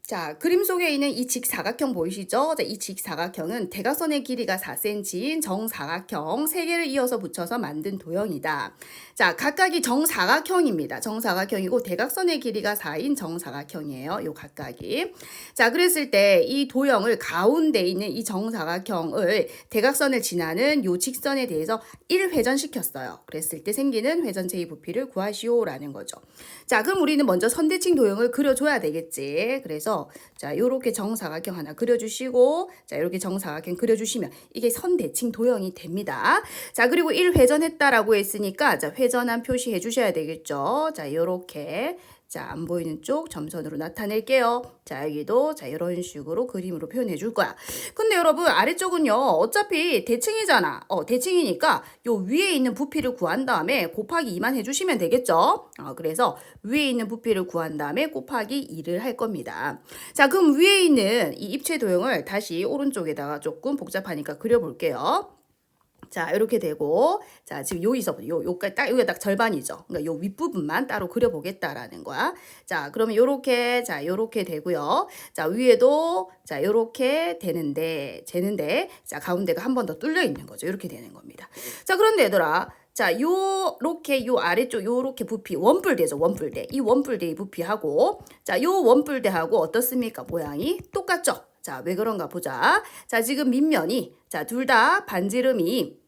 자, 그림 속에 있는 이 직사각형 보이시죠? 자, 이 직사각형은 대각선의 길이가 4cm인 정사각형 3개를 이어서 붙여서 만든 도형이다. 자, 각각이 정사각형입니다. 정사각형이고 대각선의 길이가 4인 정사각형이에요. 요 각각이. 자, 그랬을 때 이 도형을 가운데 있는 이 정사각형을 대각선을 지나는 요 직선에 대해서 1회전시켰어요. 그랬을 때 생기는 회전체의 부피를 구하시오라는 거죠. 자, 그럼 우리는 먼저 선대칭 도형을 그려줘야 되겠지. 그래서 자, 요렇게 정사각형 하나 그려주시고, 자, 이렇게 정사각형 그려주시면 이게 선대칭 도형이 됩니다. 자, 그리고 1회전했다라고 했으니까, 자, 회전한 표시해 주셔야 되겠죠. 자, 요렇게. 자, 안 보이는 쪽 점선으로 나타낼게요. 자, 여기도 자, 이런 식으로 그림으로 표현해 줄 거야. 근데 여러분, 아래쪽은요, 어차피 대칭이잖아. 대칭이니까 요 위에 있는 부피를 구한 다음에 곱하기 2만 해주시면 되겠죠. 그래서 위에 있는 부피를 구한 다음에 곱하기 2를 할 겁니다. 자, 그럼 위에 있는 이 입체 도형을 다시 오른쪽에다가 조금 복잡하니까 그려볼게요. 자, 이렇게 되고, 자, 지금 여기서부터, 여기가 딱 절반이죠. 그러니까 요 윗부분만 따로 그려보겠다라는 거야. 자, 그러면 요렇게, 자, 요렇게 되고요. 자, 위에도, 자, 요렇게 되는데, 자, 가운데가 한 번 더 뚫려 있는 거죠. 이렇게 되는 겁니다. 자, 그런데 얘들아, 자, 요렇게, 요 아래쪽, 요렇게 부피, 원뿔대죠, 원뿔대. 이 원뿔대의 부피하고, 자, 요 원뿔대하고 어떻습니까? 모양이 똑같죠? 자, 왜 그런가 보자. 자, 지금 밑면이, 자, 둘 다 반지름이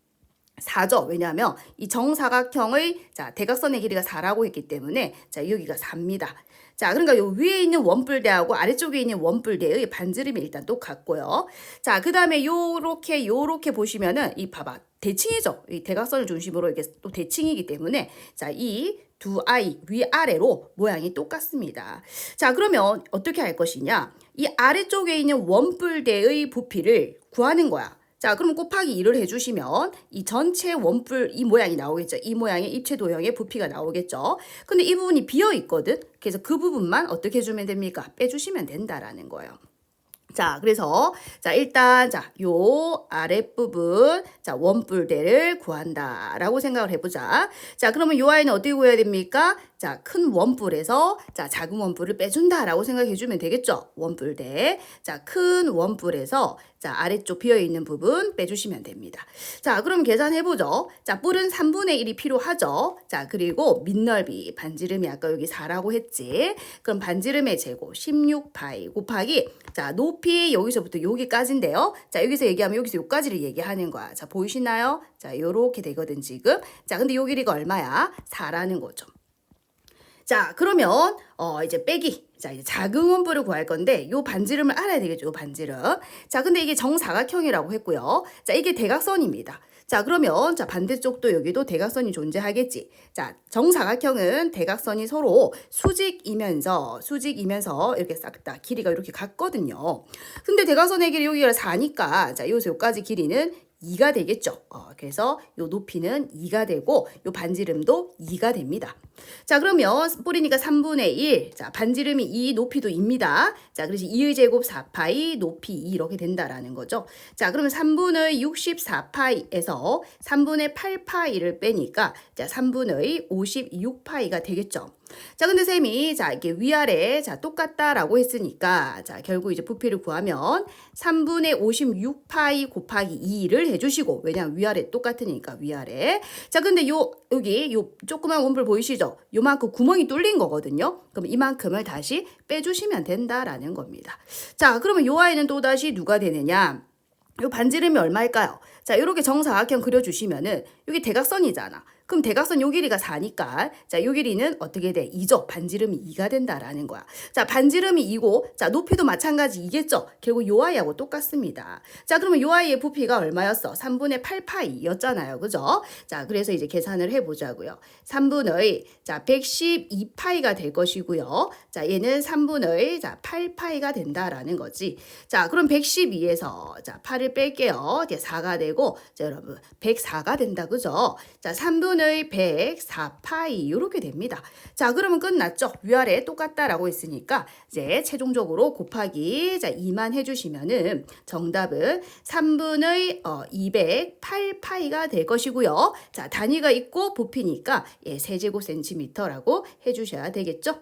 4죠. 왜냐하면 이 정사각형의 자, 대각선의 길이가 4라고 했기 때문에 자, 여기가 4입니다. 자, 그러니까 요 위에 있는 원뿔대하고 아래쪽에 있는 원뿔대의 반지름이 일단 똑같고요. 자, 그 다음에 요렇게 보시면은 이 봐봐. 대칭이죠. 이 대각선을 중심으로 이게 또 대칭이기 때문에 자, 이 두 아이 위아래로 모양이 똑같습니다. 자, 그러면 어떻게 할 것이냐? 이 아래쪽에 있는 원뿔대의 부피를 구하는 거야. 자, 그럼 곱하기 2를 해주시면 이 전체 원뿔 이 모양이 나오겠죠. 이 모양의 입체 도형의 부피가 나오겠죠. 근데 이 부분이 비어 있거든. 그래서 그 부분만 어떻게 해주면 됩니까? 빼주시면 된다라는 거예요. 자, 그래서 자, 일단 자, 요 아랫부분 자, 원뿔대를 구한다라고 생각을 해보자. 자, 그러면 요 아이는 어떻게 구해야 됩니까? 자, 큰 원뿔에서 자, 작은 원뿔을 빼준다라고 생각해 주면 되겠죠? 원뿔대. 자, 큰 원뿔에서 자, 아래쪽 비어있는 부분 빼주시면 됩니다. 자, 그럼 계산해보죠. 자, 뿔은 3분의 1이 필요하죠. 자, 그리고 밑넓이, 반지름이 아까 여기 4라고 했지. 그럼 반지름의 제곱 16파이 곱하기 자, 높이 여기서부터 여기까지인데요. 자, 여기서 얘기하면 여기서 여기까지를 얘기하는 거야. 자, 보이시나요? 자, 요렇게 되거든, 지금. 자, 근데 요 길이가 얼마야? 4라는 거죠. 자, 그러면 이제 빼기. 자, 이제 작은 원뿔을 구할 건데 요 반지름을 알아야 되겠죠. 요 반지름. 자, 근데 이게 정사각형이라고 했고요. 자, 이게 대각선입니다. 자, 그러면 자, 반대쪽도 여기도 대각선이 존재하겠지. 자, 정사각형은 대각선이 서로 수직이면서 이렇게 싹 다 길이가 이렇게 같거든요. 근데 대각선의 길이 여기가 4니까 자, 여기서 여기까지 길이는 2가 되겠죠. 그래서 요 높이는 2가 되고 요 반지름도 2가 됩니다. 자, 그러면 뿌리니까 3분의 1. 자, 반지름이 2, 높이도 2입니다. 자, 그래서 2의 제곱 4파이, 높이 2 이렇게 된다라는 거죠. 자, 그러면 3분의 64파이에서 3분의 8파이를 빼니까 자, 3분의 56파이가 되겠죠. 자, 근데 쌤이 자, 이게 위아래 자, 똑같다라고 했으니까 자, 결국 이제 부피를 구하면 3분의 56파이 곱하기 2를 해주시고 왜냐면 위아래 똑같으니까 위아래. 자, 근데 여기 요 조그만 원뿔 보이시죠? 요만큼 구멍이 뚫린 거거든요. 그럼 이만큼을 다시 빼주시면 된다라는 겁니다. 자, 그러면 요 아이는 또다시 누가 되느냐? 요 반지름이 얼마일까요? 자, 이렇게 정사각형 그려주시면은 여기 대각선이잖아. 그럼 대각선 요 길이가 4니까 자, 요 길이는 어떻게 돼? 2죠. 반지름이 2가 된다라는 거야. 자, 반지름이 2고 자, 높이도 마찬가지 2겠죠. 결국 요 아이하고 똑같습니다. 자, 그러면 요 아이의 부피가 얼마였어? 3분의 8파이였잖아요. 그죠? 자, 그래서 이제 계산을 해보자고요. 3분의 자, 112파이가 될 것이고요. 자, 얘는 3분의 자, 8파이가 된다라는 거지. 자, 그럼 112에서 자, 8을 뺄게요. 이제 4가 되고 자, 여러분 104가 된다. 그죠? 자, 3분의 104파이 이렇게 됩니다. 자, 그러면 끝났죠? 위아래 똑같다라고 했으니까 이제 최종적으로 곱하기 자 2만 해주시면은 정답은 3분의 208파이가 될 것이고요. 자, 단위가 있고 부피니까 세제곱센티미터라고 해주셔야 되겠죠?